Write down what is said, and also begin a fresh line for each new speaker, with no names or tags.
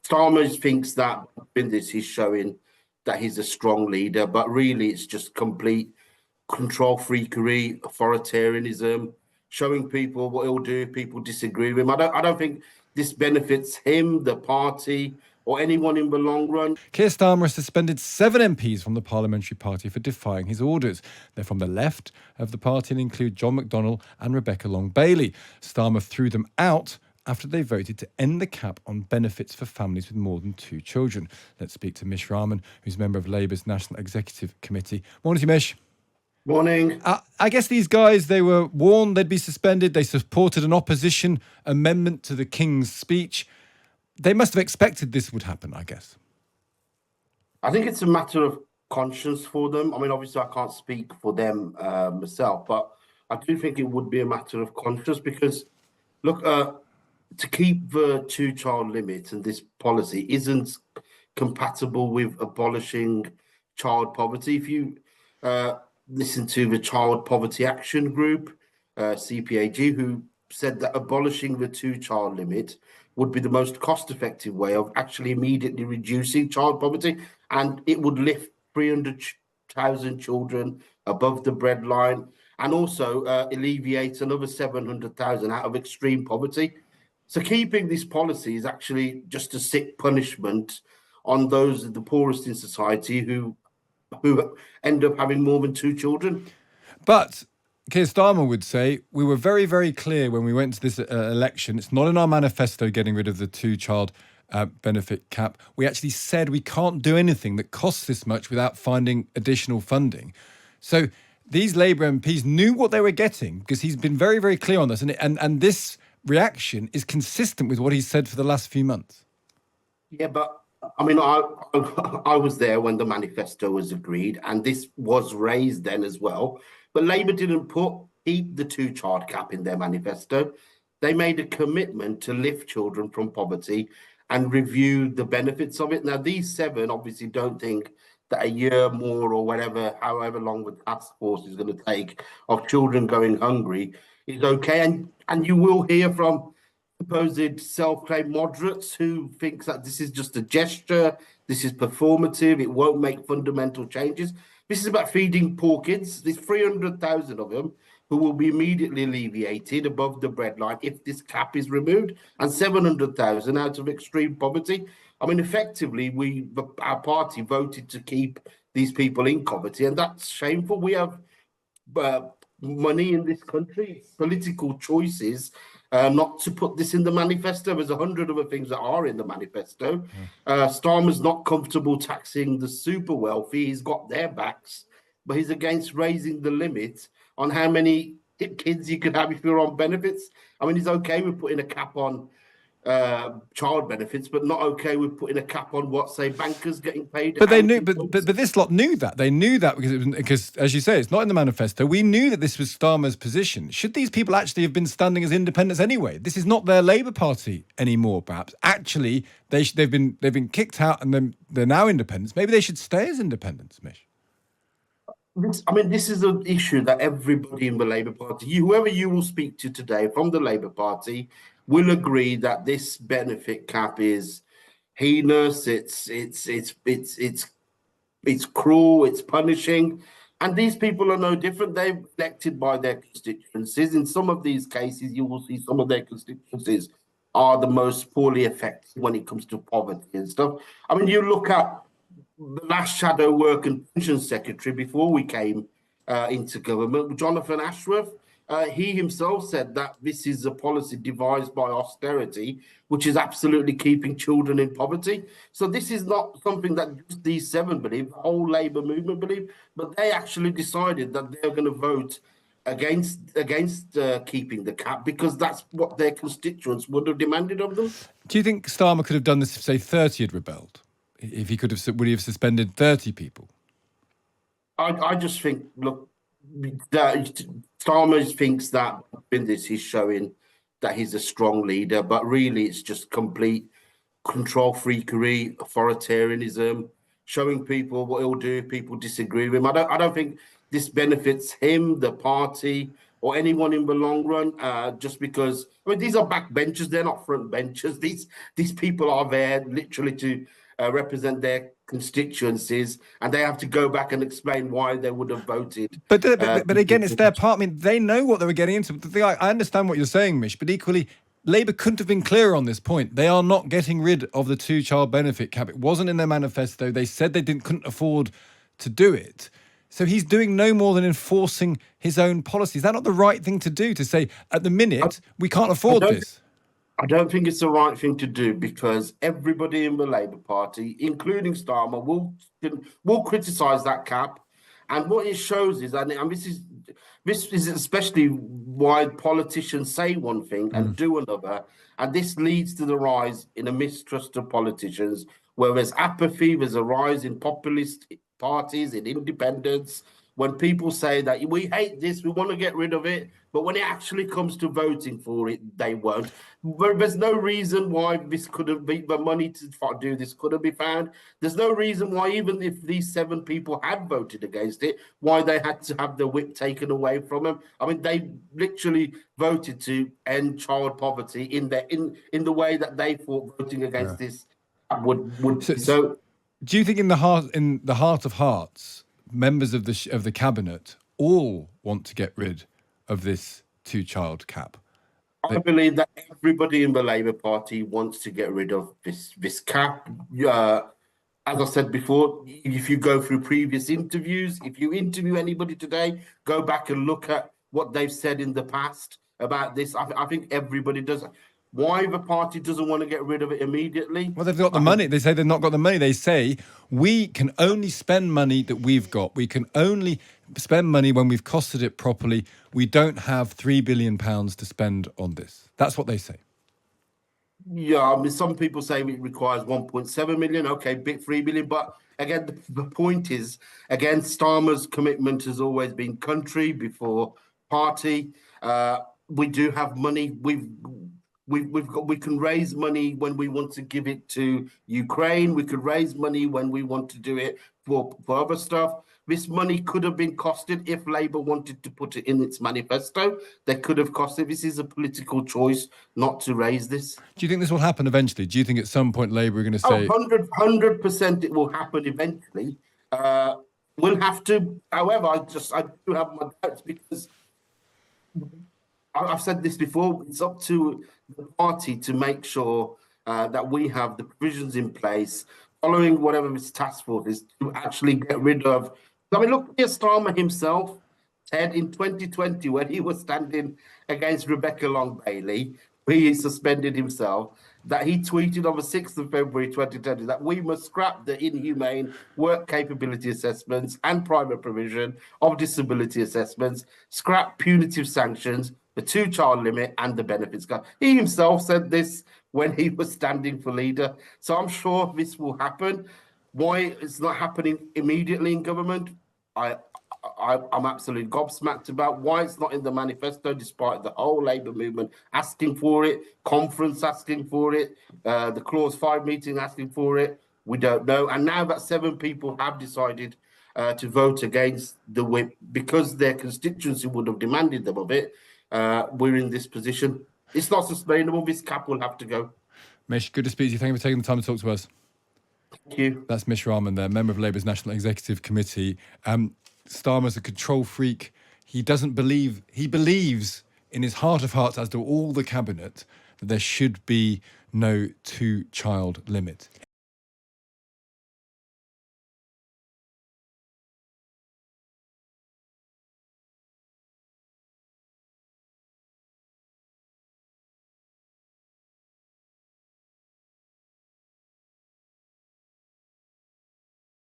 Starmer thinks that in this he's showing that he's a strong leader, but really it's just complete control freakery, authoritarianism, showing people what he'll do if people disagree with him. I don't think this benefits him, the party, or anyone in the long run.
Keir Starmer has suspended 7 MPs from the parliamentary party for defying his orders. They're from the left of the party and include John McDonnell and Rebecca Long-Bailey. Starmer threw them out after they voted to end the cap on benefits for families with more than 2 children. Let's speak to Mish Rahman, who's a member of Labour's National Executive Committee. Morning to you, Mish.
Morning.
I guess these guys, they were warned they'd be suspended. They supported an opposition amendment to the King's speech. They must have expected this would happen, I guess.
I think it's a matter of conscience for them. I mean, obviously, I can't speak for them myself, but I do think it would be a matter of conscience because, look, to keep the 2-child limit and this policy isn't compatible with abolishing child poverty. If you listen to the Child Poverty Action Group, CPAG, who said that abolishing the 2-child limit would be the most cost-effective way of actually immediately reducing child poverty, and it would lift 300,000 children above the breadline and also alleviate another 700,000 out of extreme poverty. So keeping this policy is actually just a sick punishment on those the poorest in society who end up having more than 2 children.
But Keir Starmer would say, we were very, very clear when we went to this election. It's not in our manifesto getting rid of the 2-child benefit cap. We actually said we can't do anything that costs this much without finding additional funding. So these Labour MPs knew what they were getting because he's been very, very clear on this. And this reaction is consistent with what he's said for the last few months.
Yeah, but I mean, I was there when the manifesto was agreed, and this was raised then as well. But Labour didn't keep the 2-child cap in their manifesto. They made a commitment to lift children from poverty and review the benefits of it. Now, these 7 obviously don't think that a year more or whatever, however long the task force is going to take of children going hungry is okay. And you will hear from supposed self-claimed moderates who thinks that this is just a gesture, this is performative, it won't make fundamental changes. This is about feeding poor kids. There's 300,000 of them who will be immediately alleviated above the breadline if this cap is removed, and 700,000 out of extreme poverty. I mean, effectively, our party voted to keep these people in poverty, and that's shameful. We have money in this country, political choices not to put this in the manifesto. There's 100 other things that are in the manifesto. Starmer's not comfortable taxing the super wealthy. He's got their backs, but he's against raising the limit on how many kids you could have if you're on benefits. I mean, he's okay with putting a cap on child benefits, but not okay with putting a cap on what, say, bankers getting paid.
But they knew, but this lot knew that. They knew that because, as you say, it's not in the manifesto. We knew that this was Starmer's position. Should these people actually have been standing as independents anyway? This is not their Labour Party anymore. Perhaps actually they've been kicked out and then they're now independents. Maybe they should stay as independents, Mish.
This is an issue that everybody in the Labour Party, whoever you will speak to today from the Labour Party, will agree that this benefit cap is heinous, it's cruel, it's punishing, and these people are no different. They're elected by their constituencies. In some of these cases, you will see some of their constituencies are the most poorly affected when it comes to poverty and stuff. I mean, you look at the last shadow work and pension secretary before we came into government, Jonathan Ashworth. He himself said that this is a policy devised by austerity, which is absolutely keeping children in poverty. So this is not something that just these 7 believe, the whole Labour movement believe, but they actually decided that they're going to vote against keeping the cap because that's what their constituents would have demanded of them.
Do you think Starmer could have done this if, say, 30 had rebelled? If he would he have suspended 30 people?
I just think, look, Starmer thinks that in this he's showing that he's a strong leader, but really it's just complete control freakery, authoritarianism, showing people what he'll do if people disagree with him. I don't think this benefits him, the party, or anyone in the long run, just because, I mean, these are backbenchers, they're not front benchers. These people are there literally to represent their constituencies, and they have to go back and explain why they would have voted.
But again, it's their part. I mean, they know what they were getting into. The thing, I understand what you're saying, Mish, but equally, Labour couldn't have been clearer on this point. They are not getting rid of the two-child benefit cap. It wasn't in their manifesto. They said they couldn't afford to do it. So he's doing no more than enforcing his own policy. Is that not the right thing to do, to say, at the minute, we can't afford this?
I don't think it's the right thing to do, because everybody in the Labour Party, including Starmer, will criticise that cap. And what it shows is, and this is especially why politicians say one thing and do another, and this leads to the rise in a mistrust of politicians, where there's apathy, there's a rise in populist parties, in independents, when people say that we hate this, we want to get rid of it, but when it actually comes to voting for it, they won't. There's no reason why this couldn't be, the money to do this couldn't be found. There's no reason why, even if these 7 people had voted against it, why they had to have the whip taken away from them. I mean, they literally voted to end child poverty in the way that they thought voting against this would. So
do you think in the heart of hearts, members of the cabinet all want to get rid of this two-child cap?
I believe that everybody in the Labour Party wants to get rid of this cap. As I said before, if you go through previous interviews, if you interview anybody today, go back and look at what they've said in the past about this. I think everybody does. Why the party doesn't want to get rid of it immediately?
Well, they've got the money. They say they've not got the money. They say we can only spend money that we've got. We can only spend money when we've costed it properly. We don't have £3 billion to spend on this. That's what they say.
Yeah, I mean, some people say it requires 1.7 million. Okay, big 3 billion. But again, the point is, again, Starmer's commitment has always been country before party. We do have money. We can raise money when we want to give it to Ukraine. We could raise money when we want to do it for other stuff. This money could have been costed if Labour wanted to put it in its manifesto. They could have costed. This is a political choice not to raise this.
Do you think this will happen eventually? Do you think at some point Labour are going to say...
100% it will happen eventually. We'll have to. However, I do have my doubts, because I've said this before, it's up to the party to make sure that we have the provisions in place, following whatever this task force is, to actually get rid of. I mean, look at Starmer himself said in 2020, when he was standing against Rebecca Long Bailey, he suspended himself, that he tweeted on the 6th of February 2020 that we must scrap the inhumane work capability assessments and private provision of disability assessments, scrap punitive sanctions, the two-child limit, and the benefits cut. He himself said this when he was standing for leader. So I'm sure this will happen. Why it's not happening immediately in government, I'm absolutely gobsmacked about. Why it's not in the manifesto, despite the whole Labour movement asking for it, conference asking for it, the Clause 5 meeting asking for it. We don't know. And now that 7 people have decided to vote against the whip because their constituency would have demanded them of it, we're in this position. It's not sustainable. This cap will have to go.
Mish, good to speak to you. Thank you for taking the time to talk to us.
Thank you.
That's Mish Rahman there, member of Labour's National Executive Committee. Starmer's a control freak. He believes in his heart of hearts, as do all the cabinet, that there should be no two-child limit.